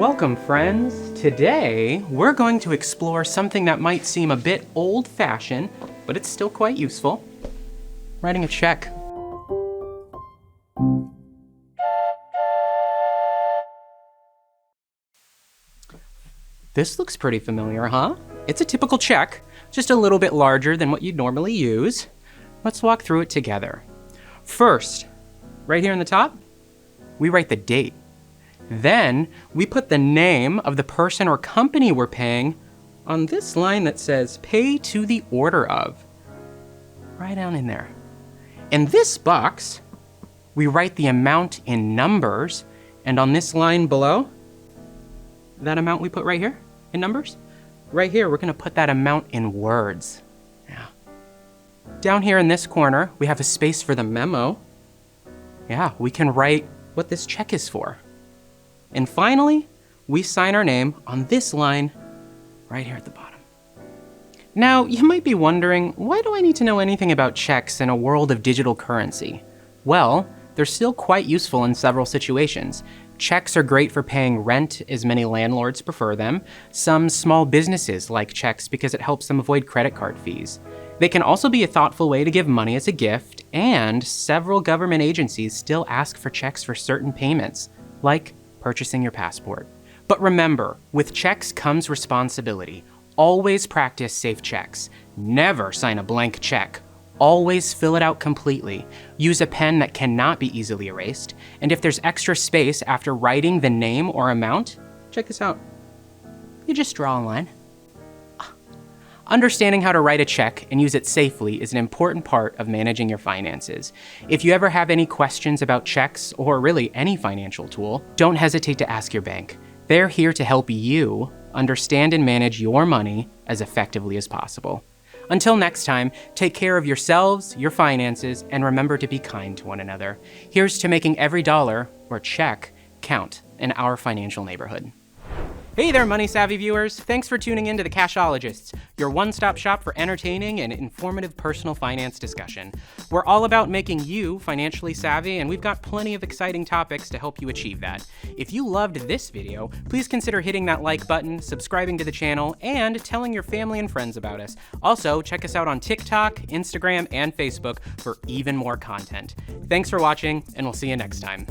Welcome, friends. Today, we're going to explore something that might seem a bit old-fashioned, but it's still quite useful. Writing a check. This looks pretty familiar, huh? It's a typical check, just a little bit larger than what you'd normally use. Let's walk through it together. First, right here in the top, we write the date. Then, we put the name of the person or company we're paying on this line that says, pay to the order of. Right down in there. In this box, we write the amount in numbers, and on this line below, that amount we put right here in numbers, right here, we're gonna put that amount in words. Yeah. Down here in this corner, we have a space for the memo. Yeah, we can write what this check is for. And finally, we sign our name on this line right here at the bottom. Now, you might be wondering, why do I need to know anything about checks in a world of digital currency? Well, they're still quite useful in several situations. Checks are great for paying rent, as many landlords prefer them. Some small businesses like checks because it helps them avoid credit card fees. They can also be a thoughtful way to give money as a gift, and several government agencies still ask for checks for certain payments, like purchasing your passport. But remember, with checks comes responsibility. Always practice safe checks. Never sign a blank check. Always fill it out completely. Use a pen that cannot be easily erased. And if there's extra space after writing the name or amount, check this out. You just draw a line. Understanding how to write a check and use it safely is an important part of managing your finances. If you ever have any questions about checks, or really any financial tool, don't hesitate to ask your bank. They're here to help you understand and manage your money as effectively as possible. Until next time, take care of yourselves, your finances, and remember to be kind to one another. Here's to making every dollar, or check, count in our financial neighborhood. Hey there, money-savvy viewers. Thanks for tuning in to the Cashologists, your one-stop shop for entertaining and informative personal finance discussion. We're all about making you financially savvy, and we've got plenty of exciting topics to help you achieve that. If you loved this video, please consider hitting that like button, subscribing to the channel, and telling your family and friends about us. Also, check us out on TikTok, Instagram, and Facebook for even more content. Thanks for watching, and we'll see you next time.